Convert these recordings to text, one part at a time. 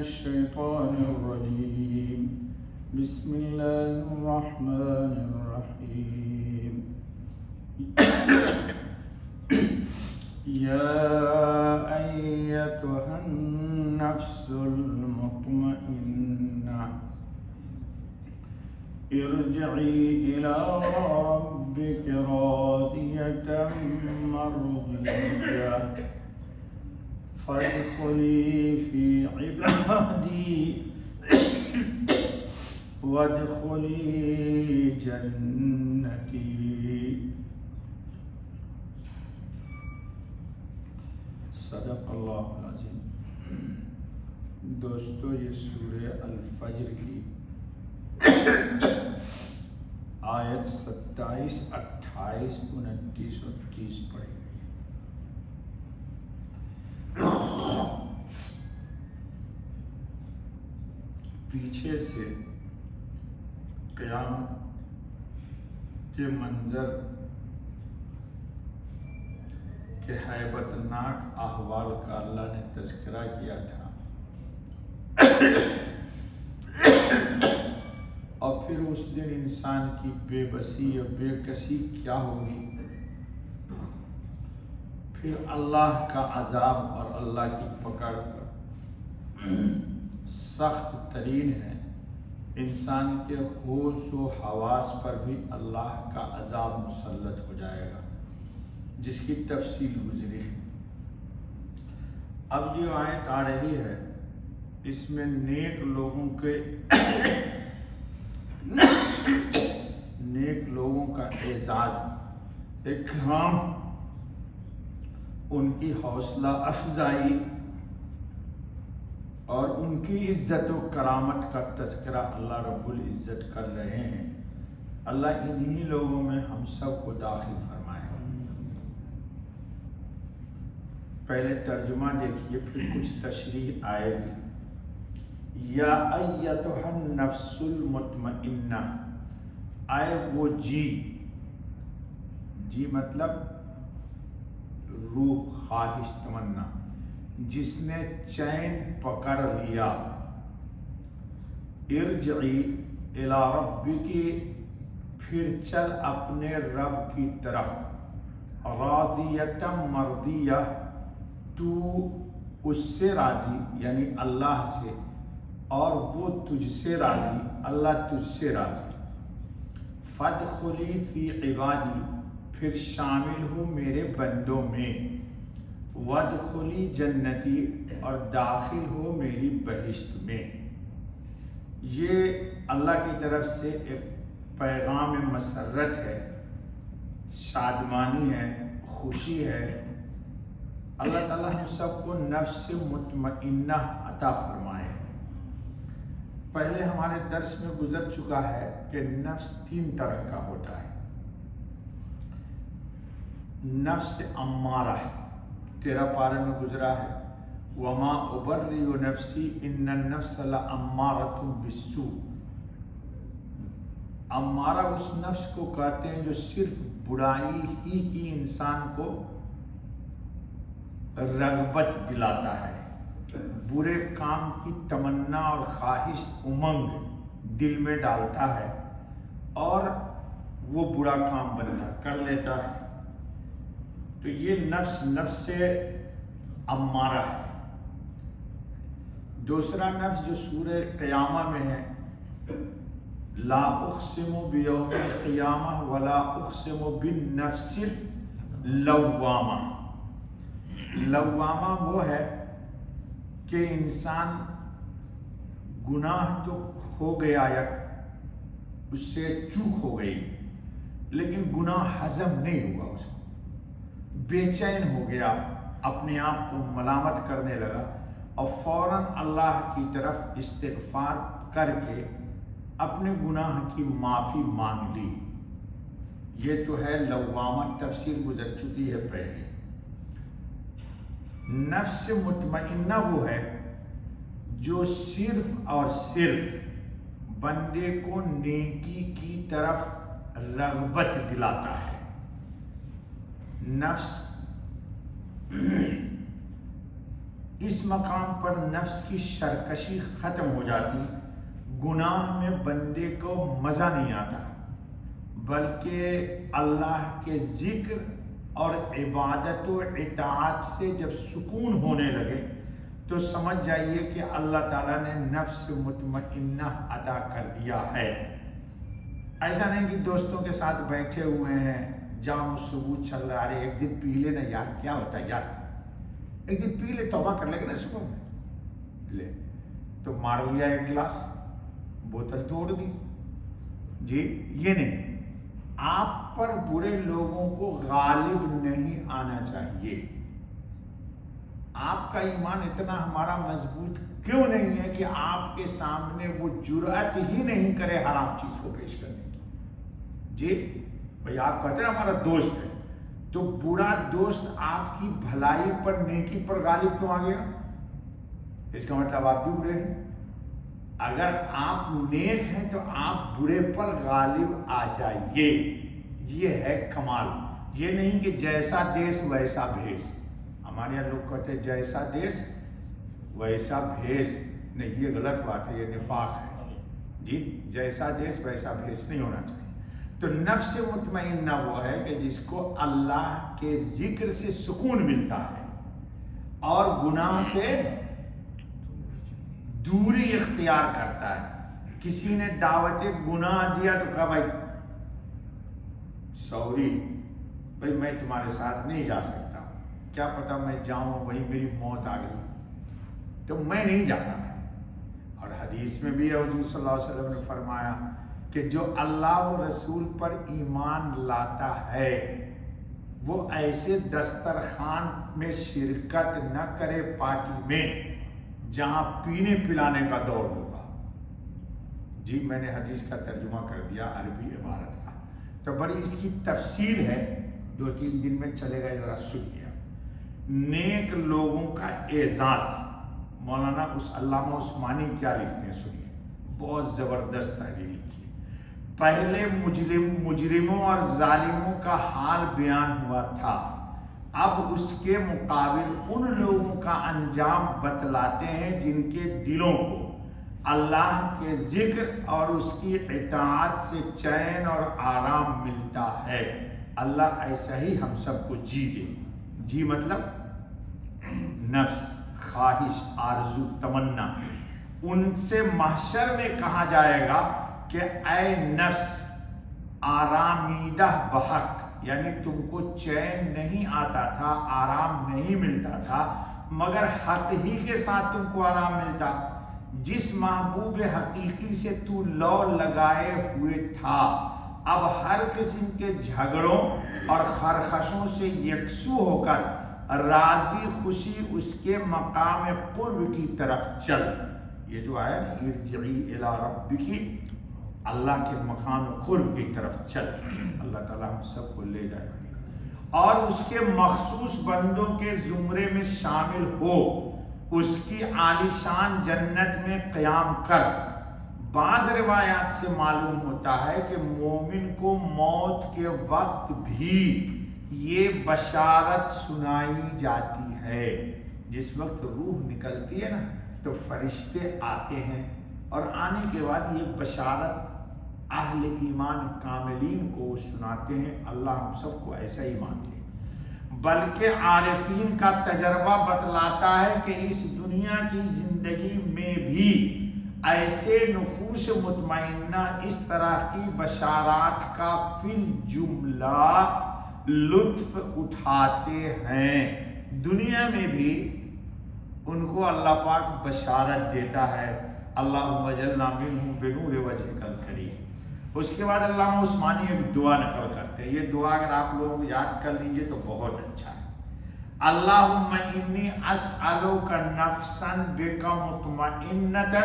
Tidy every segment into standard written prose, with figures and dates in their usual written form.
الشيطان الرجيم بسم الله الرحمن الرحيم يا أيتها النفس المطمئنة ارجعي إلى ربك راضية مرضية فادخلي في عبادي وادخلي جنتي صدق اللہ العظیم۔ دوستو، یہ سورہ الفجر کی آیت 27، 28، 29 اور 30 پڑھی گئی۔ پیچھے سے قیامت کے منظر کے ہیبت ناک احوال کا اللہ نے تذکرہ کیا تھا، اور پھر اس دن انسان کی بے بسی یا بے کسی کیا ہوگی، پھر اللہ کا عذاب اور اللہ کی پکڑ سخت ترین ہے۔ انسان کے ہوش و حواس پر بھی اللہ کا عذاب مسلط ہو جائے گا، جس کی تفصیل گزری ہے۔ اب جو آیت آ رہی ہے، اس میں نیک لوگوں کا اعزاز، اکرام، ان کی حوصلہ افزائی اور ان کی عزت و کرامت کا تذکرہ اللہ رب العزت کر رہے ہیں۔ اللہ انہی لوگوں میں ہم سب کو داخل فرمائے۔ پہلے ترجمہ دیکھیے، پھر کچھ تشریح آئے گی۔ یا ایتھا النفس المطمئنہ، آئے وہ جی مطلب روح، خواہش، تمنا، جس نے چین پکڑ لیا۔ ارجعی الی ربک، پھر چل اپنے رب کی طرف، راضیۃ مرضیہ، تو اس سے راضی یعنی اللہ سے، اور وہ تجھ سے راضی، اللہ تجھ سے راضی۔ فادخلی فی عبادی، پھر شامل ہو میرے بندوں میں، وادخلی جنتی، اور داخل ہو میری بہشت میں۔ یہ اللہ کی طرف سے ایک پیغام مسرت ہے، شادمانی ہے، خوشی ہے۔ اللہ تعالیٰ ہم سب کو نفس مطمئنہ عطا فرمائے۔ پہلے ہمارے درس میں گزر چکا ہے کہ نفس 3 طرح کا ہوتا ہے۔ نفس امارہ 13 پارے میں گزرا ہے، وما ابرئ نفسی ان النفس لامارۃ بالسوء۔ امارہ اس نفس کو کہتے ہیں جو صرف برائی ہی کی انسان کو رغبت دلاتا ہے، برے کام کی تمنا اور خواہش، امنگ دل میں ڈالتا ہے اور وہ برا کام بنتا کر لیتا ہے۔ تو یہ نفس امارہ ہے۔ دوسرا نفس جو سورہ قیامہ میں ہے، لا اقسم بیوم القیامہ ولا اقسم بالنفس اللوامہ۔ لوامہ وہ ہے کہ انسان گناہ تو ہو گیا یا اس سے چوک ہو گئی، لیکن گناہ ہضم نہیں ہوا، اس کو بے چین ہو گیا، اپنے آپ کو ملامت کرنے لگا، اور فوراً اللہ کی طرف استغفار کر کے اپنے گناہ کی معافی مانگ لی۔ یہ تو ہے لوامہ، تفسیر گزر چکی ہے پہلے۔ نفس مطمئنہ وہ ہے جو صرف اور صرف بندے کو نیکی کی طرف رغبت دلاتا ہے۔ نفس اس مقام پر نفس کی سرکشی ختم ہو جاتی، گناہ میں بندے کو مزہ نہیں آتا، بلکہ اللہ کے ذکر اور عبادت و اطاعت سے جب سکون ہونے لگے تو سمجھ جائیے کہ اللہ تعالیٰ نے نفس مطمئنہ عطا کر دیا ہے۔ ایسا نہیں کہ دوستوں کے ساتھ بیٹھے ہوئے ہیں، جام و ثبوت چل رہا ہے، ایک دن پی لے نا یار، کیا ہوتا ہے یار، ایک دن پی لے، توبہ کر لے گا نا سکون میں، لے تو مار لیا ایک گلاس، بوتل توڑ دی، جی یہ نہیں۔ آپ پر برے لوگوں کو غالب نہیں آنا چاہیے۔ آپ کا ایمان اتنا ہمارا مضبوط کیوں نہیں ہے کہ آپ کے سامنے وہ جرأت ہی نہیں کرے حرام چیز کو پیش کرنے کی؟ جی بھئی آپ کہتے ہیں ہمارا دوست ہے، تو برا دوست آپ کی بھلائی پر، نیکی پر غالب کیوں آ گیا؟ اس کا مطلب آپ بھی برے ہیں۔ اگر آپ نیک ہیں تو آپ برے پر غالب آ جائیے، یہ ہے کمال۔ یہ نہیں کہ جیسا دیس ویسا بھیس۔ ہمارے یہاں لوگ کہتے ہیں جیسا دیس ویسا بھیس، نہیں یہ غلط بات ہے، یہ نفاق ہے۔ جی جیسا دیس ویسا بھیس نہیں ہونا چاہیے۔ تو نفس مطمئنہ وہ ہے کہ جس کو اللہ کے ذکر سے سکون ملتا ہے اور گناہ سے دوری اختیار کرتا ہے۔ کسی نے دعوت گناہ دیا تو کہا بھائی سوری بھائی میں تمہارے ساتھ نہیں جا سکتا، کیا پتا میں جاؤں وہیں میری موت آ گئی، تو میں نہیں جاتا ہے۔ اور حدیث میں بھی حضور صلی اللہ علیہ وسلم نے فرمایا کہ جو اللہ و رسول پر ایمان لاتا ہے وہ ایسے دسترخوان میں شرکت نہ کرے پارٹی میں جہاں پینے پلانے کا دور ہوگا۔ جی میں نے حدیث کا ترجمہ کر دیا عربی عبارت کا، تو بڑی اس کی تفصیل ہے، 2-3 دن میں چلے گا، ذرا سنیے۔ نیک لوگوں کا اعزاز، مولانا علامہ عثمانی کیا لکھتے ہیں سنیے، بہت زبردست تحریر لکھی ہے۔ پہلے مجرموں اور ظالموں کا حال بیان ہوا تھا، اب اس کے مقابل ان لوگوں کا انجام بتلاتے ہیں جن کے دلوں کو اللہ کے ذکر اور اس کی اطاعت سے چین اور آرام ملتا ہے۔ اللہ ایسا ہی ہم سب کو جی دے۔ جی مطلب نفس، خواہش، آرزو، تمنا، ان سے محشر میں کہا جائے گا کہ اے نفس آرامیدہ بحق، یعنی تم کو چین نہیں آتا تھا، آرام نہیں ملتا تھا، مگر حق ہی کے ساتھ تم کو آرام ملتا۔ جس محبوب حقیقی سے تو لو لگائے ہوئے تھا، اب ہر قسم کے جھگڑوں اور خرخشوں سے یکسو ہو کر راضی خوشی اس کے مقام قرب کی طرف چل۔ یہ جو آیا نا ارجعی الی ربک، اللہ کے مقام قرب کی طرف چل، اللہ تعالیٰ ہم سب کو لے جائے اور اس کے مخصوص بندوں کے زمرے میں شامل ہو، اس کی عالیشان جنت میں قیام کر۔ بعض روایات سے معلوم ہوتا ہے کہ مومن کو موت کے وقت بھی یہ بشارت سنائی جاتی ہے۔ جس وقت روح نکلتی ہے نا تو فرشتے آتے ہیں اور آنے کے بعد یہ بشارت اہل ایمان کاملین کو سناتے ہیں۔ اللہ ہم سب کو ایسا ایمان دے۔ بلکہ عارفین کا تجربہ بتلاتا ہے کہ اس دنیا کی زندگی میں بھی ایسے نفوس مطمئنہ اس طرح کی بشارات کا فی الجملہ لطف اٹھاتے ہیں۔ دنیا میں بھی ان کو اللہ پاک بشارت دیتا ہے، اللہم اجعلنا منہم بنور وجہک الکریم۔ اس کے بعد علامہ عثمانی ایک دعا نقل کرتے ہیں، یہ دعا اگر آپ لوگ یاد کر لیجئے تو بہت اچھا ہے۔ اللہم انی اسألک نفسا بک مطمئنۃ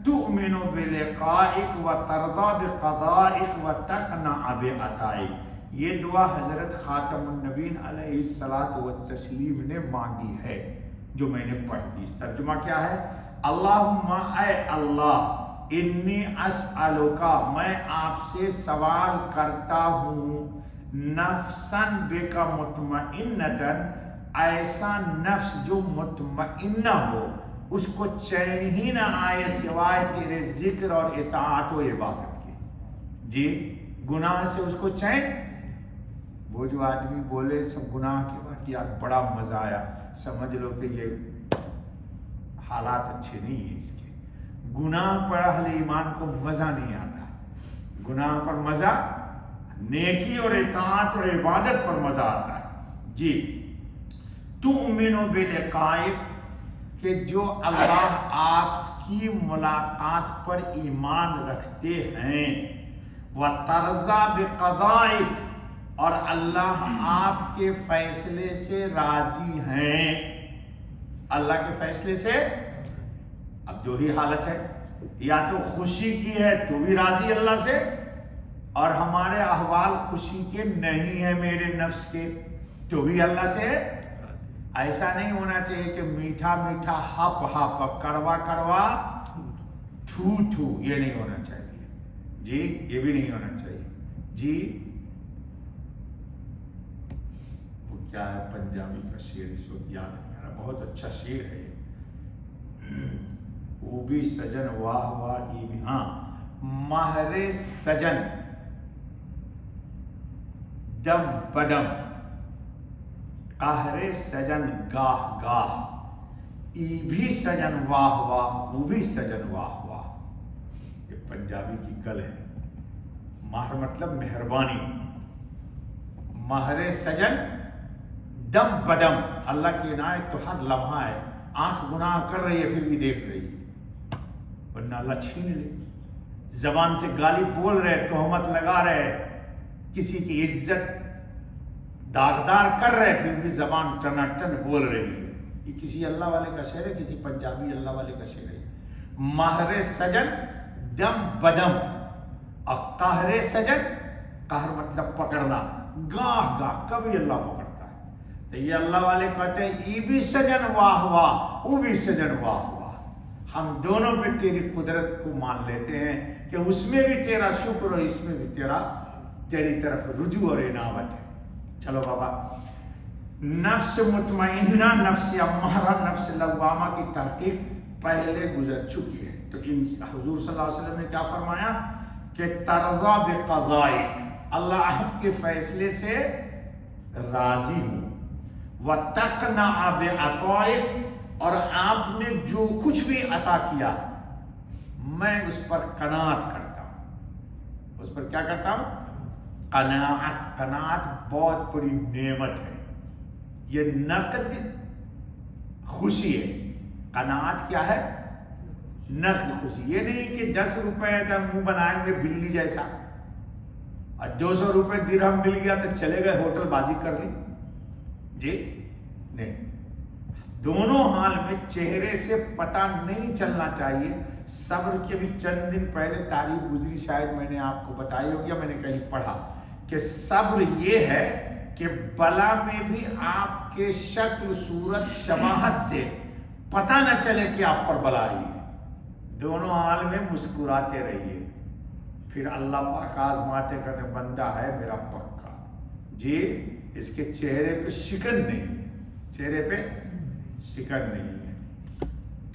تؤمن بلقائک وترضی بقضائک وتقنع بعطائک۔ یہ دعا حضرت خاتم النبیین علیہ الصلاۃ والتسلیم نے مانگی ہے، جو میں نے پڑھ دی۔ اس ترجمہ کیا ہے؟ اللہم اے اللہ، انی اسألوکا، میں آپ سے سوال کرتا ہوں، نفساً بک مطمئنتاً، ایسا نفس جو مطمئنہ ہو، اس کو چین ہی نہ آئے سوائے تیرے ذکر اور اطاعت و عبادت کے. جی گناہ سے اس کو چین. وہ جو آدمی بولے سب گناہ کے بعد یار بڑا مزہ آیا، سمجھ لو کہ یہ حالات اچھے نہیں ہیں اس کے. گناہ پر اہل ایمان کو مزہ نہیں آتا. گناہ پر مزہ، نیکی اور اطاعت اور عبادت پر مزہ آتا ہے. جی تؤمن بلقائک، کہ جو اللہ آپ کی ملاقات پر ایمان رکھتے ہیں، وترضى بقضائک، اور اللہ آپ کے فیصلے سے راضی ہیں. اللہ کے فیصلے سے اب دو ہی حالت ہے، یا تو خوشی کی ہے تو بھی راضی اللہ سے، اور ہمارے احوال خوشی کے نہیں ہیں میرے نفس کے تو بھی اللہ سے. ایسا نہیں ہونا چاہیے کہ میٹھا میٹھا ہپ ہپ، کڑوا کڑوا تھو تھو، یہ نہیں ہونا چاہیے. جی یہ بھی نہیں ہونا چاہیے. جی وہ کیا ہے پنجابی کا شعر اس وقت یاد نہیں آ رہا، بہت اچھا شعر ہے. وہ بھی سجن واہ واہ، یہ بھی ہاں. مہر سجن دم بدم، قہر سجن گاہ گاہ، ای بھی سجن واہ واہ، وہ بھی سجن واہ واہ. یہ پنجابی کی گل ہے. مہر مطلب مہربانی، مہر سجن دم بدم. اللہ کی عنایت تو ہر لمحہ ہے. آنکھ گناہ کر رہی ہے پھر بھی دیکھ رہی ہے، ورنہ اللہ چھین لے. زبان سے گالی بول رہے، تہمت لگا رہے، کسی کی عزت داغدار کر رہے، پھر بھی زبان ٹناٹن بول رہی ہے. یہ کسی اللہ والے کا شعر ہے، کسی پنجابی اللہ والے کا شعر ہے. مہر سجن دم بدم، اور قہر سجن، قہر مطلب پکڑنا، گاہ گاہ کبھی اللہ پکڑتا ہے. تو یہ اللہ والے کہتے ہیں ای بھی سجن واہ واہ، او بھی سجن واہ واہ. ہم دونوں پہ تیری قدرت کو مان لیتے ہیں کہ اس میں بھی تیرا شکر اور اس میں بھی تیری طرف رجوع اور عنابت ہے. چلو بابا، نفس مطمئنہ، نفس امارہ، نفس لوامہ کی تحقیق پہلے گزر چکی ہے. تو حضور صلی اللہ علیہ وسلم نے کیا فرمایا کہ ترضى بقضائک، اللہ آپ کے فیصلے سے راضی ہوں. وتقنع بعطائک، اور آپ نے جو کچھ بھی عطا کیا میں اس پر قناعت کرتا ہوں. اس پر کیا کرتا ہوں؟ قناعت. قناعت بہت بڑی نعمت ہے. یہ نقد خوشی ہے. قناعت کیا ہے؟ نقد خوشی. یہ نہیں کہ 10 روپے کا منہ بنائیں گے بلی جیسا، اور 200 روپے درہم مل گیا تو چلے گئے ہوٹل بازی کر لی. جی نہیں، دونوں حال میں چہرے سے پتہ نہیں چلنا چاہیے. صبر کے بھی چند دن پہلے تعریف گزری، شاید میں نے آپ کو بتائی ہوگی یا میں نے کہیں پڑھا، کہ صبر یہ ہے کہ بلا میں بھی آپ کے شکل صورت شباہت سے پتہ نہ چلے کہ آپ پر بلا آئی ہے. دونوں حال میں مسکراتے رہیے. پھر اللہ پاک آزماتے کرتے بندہ ہے میرا پکا. جی اس کے چہرے پہ شکن نہیں ہے، چہرے پہ شکن نہیں ہے.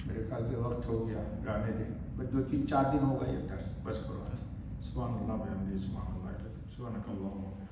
میرے خیال سے وقت ہو گیا، گانے دیں. بس 2-3-4 دن ہو گئے یہ درس، بس کرو. سبحان اللہ بحمدہ، سبحان اللہ، سبحانک اللہم.